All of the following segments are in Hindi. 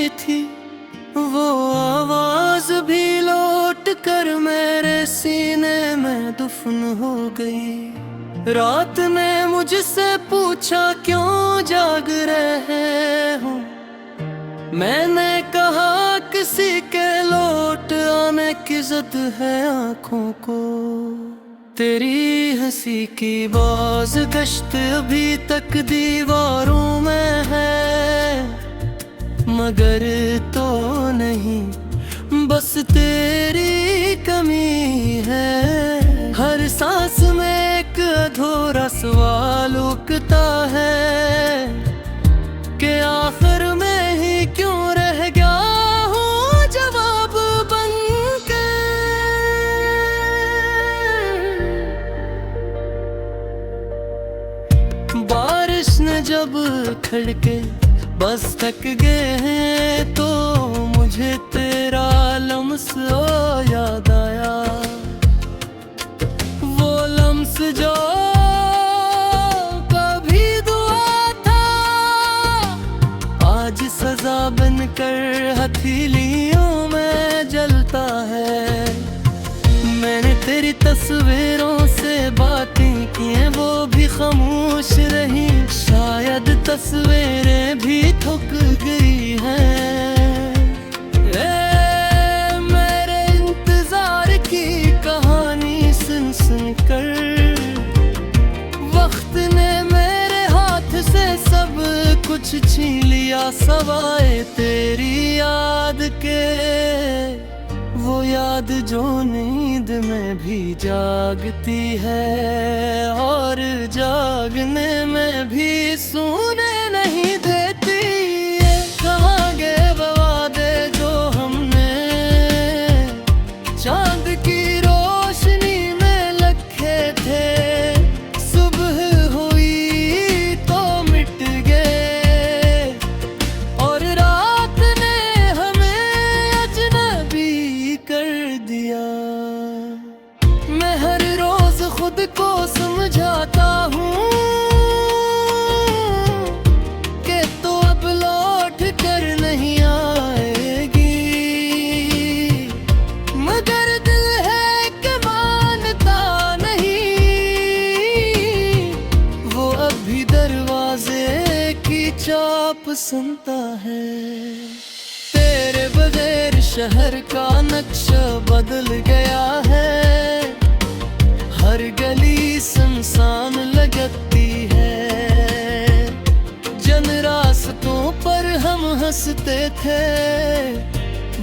आई थी वो आवाज भी लौट कर मेरे सीने में दफन हो गई। रात ने मुझसे पूछा क्यों जाग रहे हो, मैंने कहा किसी के लौट आने की ज़द है आँखों को। तेरी हंसी की बाज़गश्त अभी तक दीवारों में है, मगर तो नहीं बस तेरी कमी है। हर सांस में एक अधूरा सवाल उठता है कि आखिर में ही क्यों रह गया हूँ जवाब बनके। बारिश ने जब खड़के बस थक गए हैं तो मुझे तेरा लम्स याद आया। वो लम्स जो कभी दुआ था आज सजा बनकर हथेलियों में जलता है। मैंने तेरी तस्वीरों से बातें की हैं वो भी खामोश रही, शायद तस्वीरें भी थक गई हैं। मेरे इंतजार की कहानी सुन सुन कर वक्त ने मेरे हाथ से सब कुछ छीन लिया, सवाए तेरी याद के। वो याद जो नींद में भी जागती है और जागने में भी सोने नहीं देती है। कहाँ गए वो वादे जो हमने चांद की रोशनी में रखे थे, सुबह हुई तो मिट गए और रात ने हमें अजनबी कर दिया। मैं हर रोज खुद को समझाता हूँ कि तो अब लौट कर नहीं आएगी, मगर दिल है कि मानता नहीं। वो अभी दरवाजे की चाप सुनता है। तेरे बगैर शहर का नक्शा बदल गया है, हर गली सुनसान लगती है। जन रास्तों पर हम हंसते थे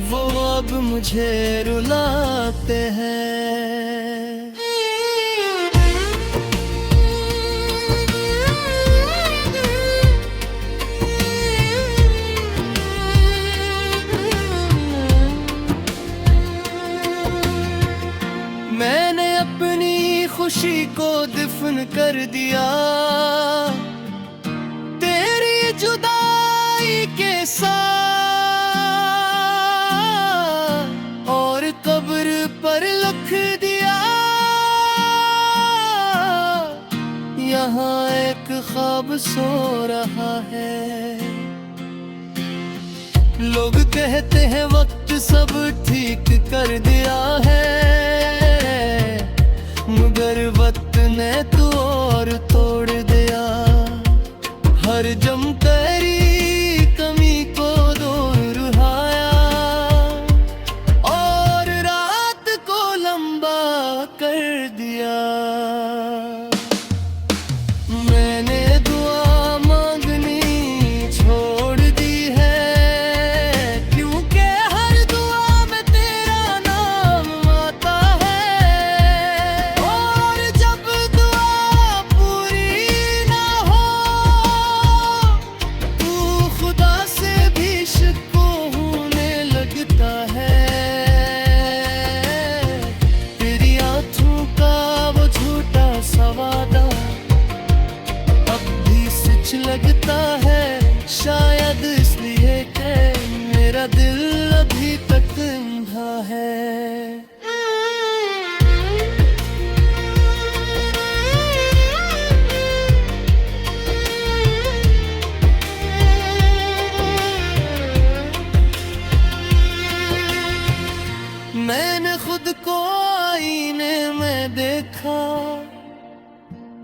वो अब मुझे रुलाते हैं। मैंने अपनी खुशी को दफन कर दिया तेरी जुदाई के साथ, और कब्र पर लिख दिया यहाँ एक ख्वाब सो रहा है। लोग कहते हैं वक्त सब ठीक कर दिया है, मगर वक्त ने तो और तोड़ दिया। हर जम तेरी कमी को दूर रुहाया और रात को लंबा कर दिया। मैंने दुआ मांगनी छोड़ दी है क्योंकि हर दुआ में तेरा नाम आता है, और जब दुआ पूरी ना हो तू खुदा से भी शक होने लगता है। तेरी आँखों का वो झूठा सा वादा अब भी सच लगता है, शायद इसलिए कि मेरा दिल अभी तक अंधा है। देखा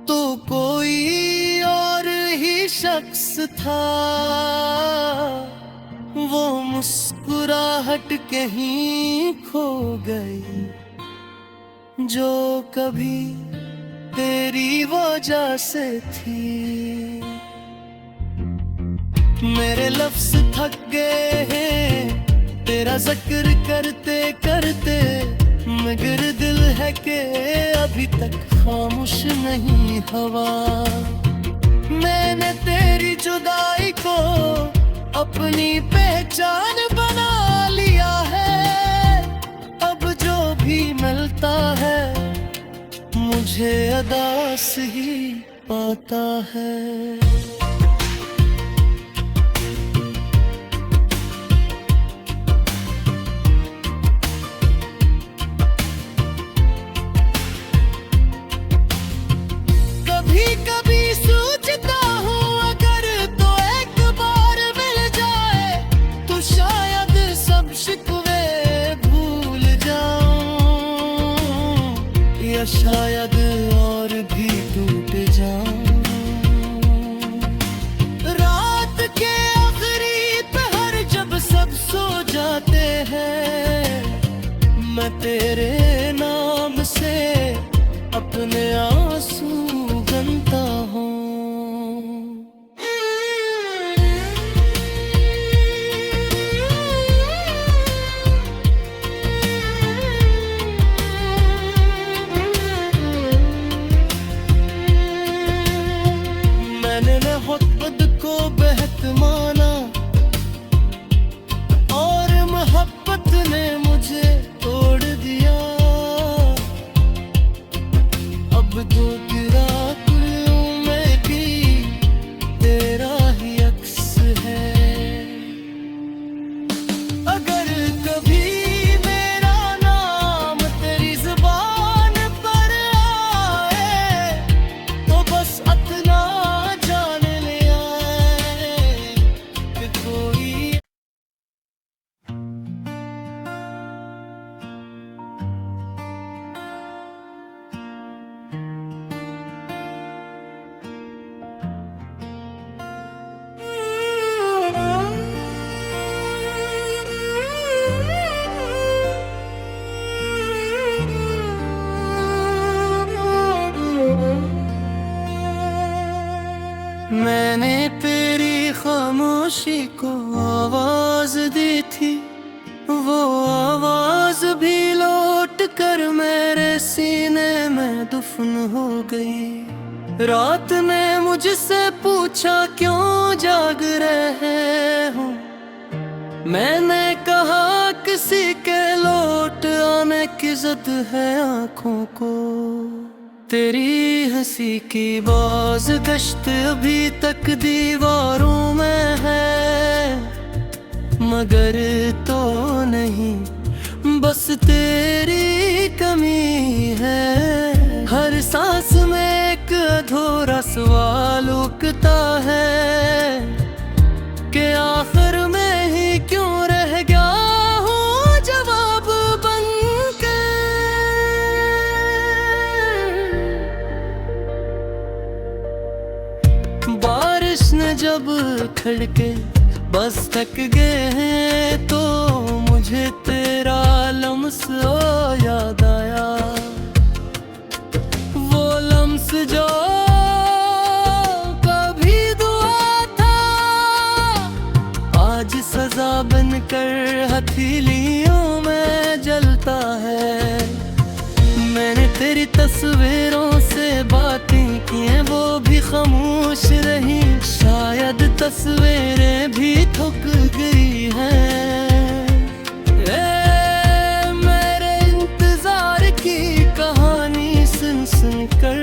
तो कोई और ही शख्स था। वो मुस्कुराहट कहीं खो गई जो कभी तेरी वजह से थी। मेरे लफ्ज थक गए हैं तेरा जिक्र करते करते, मगर दिल है कि अभी तक खामोश नहीं हवा। मैंने तेरी जुदाई को अपनी पहचान बना लिया है। अब जो भी मिलता है मुझे अदा से ही पाता है। शायद और भी टूट जाऊं। रात के आखिरी पहर जब सब सो जाते हैं, मैं तेरे नाम से अपने आंसू गनता हूँ। मैंने खुद को बेहद माना और मोहब्बत ने मुझे तोड़ दिया। अब तो तेरा कुल्लू में भी तेरा ही अक्स है। अगर कभी मेरा नाम तेरी जुबान पर आए तो बस इतना मैंने तेरी खामोशी को आवाज दी थी, वो आवाज भी लौट कर मेरे सीने में दफन हो गई। रात ने मुझसे पूछा क्यों जाग रहे हो, मैंने कहा किसी के लौट आने की ज़द है आँखों को। तेरी हंसी की बाज़गश्त अभी तक दीवारों में है, मगर तो नहीं बस तेरी कमी है। हर सांस में एक अधूरा सवाल उठता है कि आखिर में ही क्यों रह गया हूँ जवाब बन के। बारिश ने जब खड़के बस थक गए हैं तो मुझे तेरा लम्स याद आया। वो लम्स जो कभी दुआ था आज सजा बनकर हथेलियों में जलता है। मैंने तेरी तस्वीरों से बातें की हैं वो भी खामोश रही, शायद तस्वीरें भी थक गई हैं। मेरे इंतजार की कहानी सुन सुन कर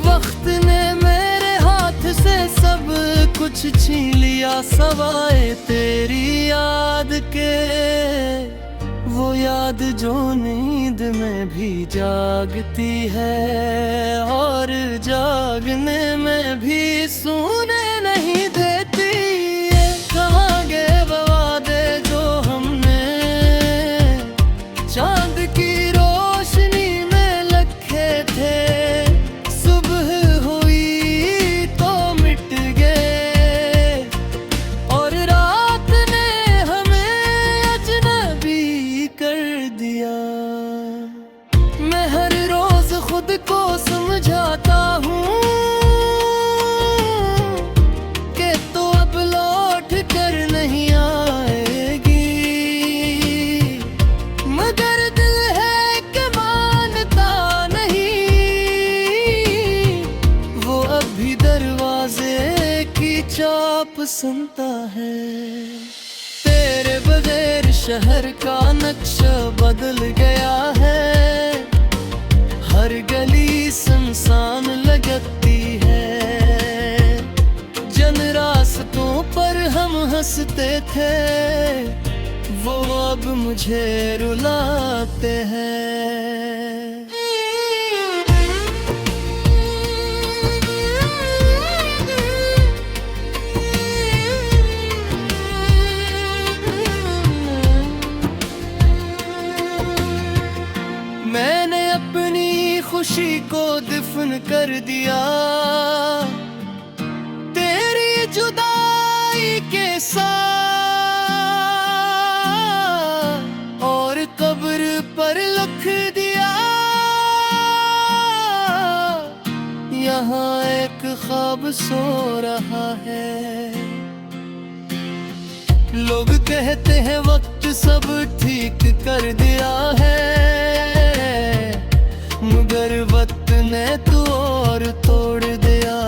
वक्त ने मेरे हाथ से सब कुछ छीन लिया, सवाए तेरी याद के। वो याद जो नींद में भी जागती है और जागने में भी सोने नहीं देती है। कहाँ गए वो वादे जो हमने चांद की रोशनी में सुनता है। तेरे बगैर शहर का नक्शा बदल गया है, हर गली सुनसान लगती है। जिन रास्तों पर हम हंसते थे वो अब मुझे रुलाते हैं। मैंने अपनी खुशी को दफन कर दिया तेरी जुदाई के साथ, और कब्र पर लिख दिया यहाँ एक ख्वाब सो रहा है। लोग कहते हैं वक्त सब ठीक कर दिया है, मगर वक्त ने तो और तोड़ दिया।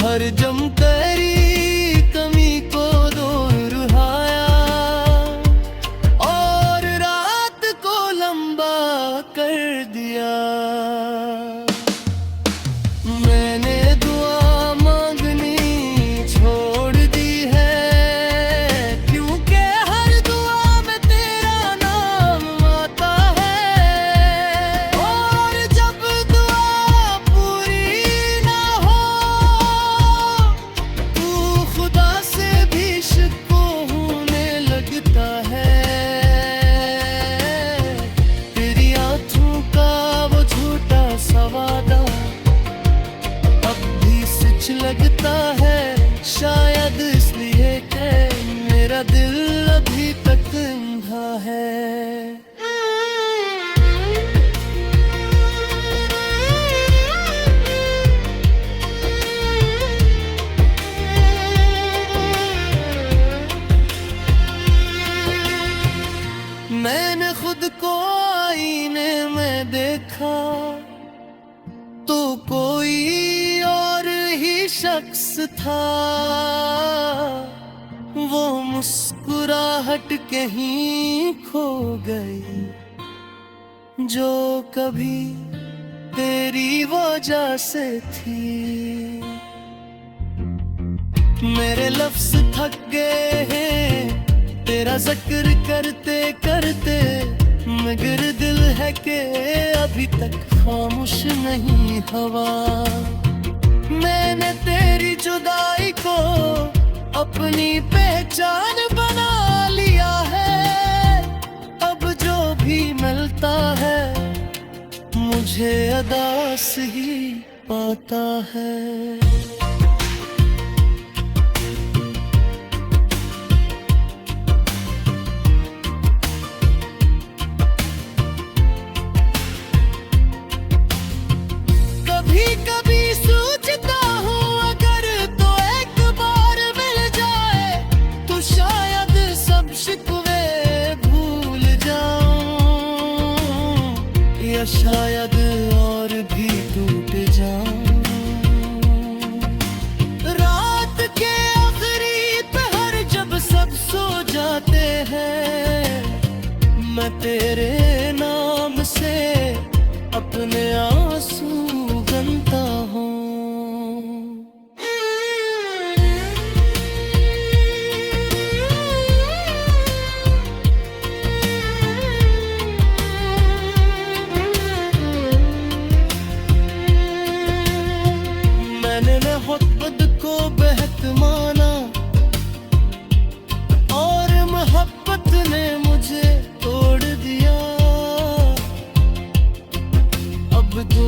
हर जम तेरी कमी को दूर रुहाया और रात को लंबा कर दिया। मैंने दुआ मांगनी छोड़ दी है, क्योंकि हर दुआ में तेरा नाम आता है। और जब दुआ पूरी ना हो तू खुदा से भी शक होने लगता है। तेरी आँखों का वो झूठा सा वादा लगता है, शायद इसलिए कि मेरा दिल अभी तक अंधा है। मैंने खुद को आईने में देखा तो कोई और ही शख्स था। वो मुस्कुराहट कहीं खो गई जो कभी तेरी वजह से थी। मेरे लफ्ज थक गए हैं तेरा जिक्र करते करते, मगर दिल है कि अभी तक खामोश नहीं हवा। मैंने तेरी जुदाई को अपनी पहचान बना लिया है। अब जो भी मिलता है मुझे अदा से ही पाता है। शायद और भी टूट जाऊं। रात के आखिरी पहर जब सब सो जाते हैं, मैं तेरे नाम से अपने आंसू गनता हूँ। मैंने मोहब्बत को बेहद माना और मोहब्बत ने मुझे तोड़ दिया। अब तो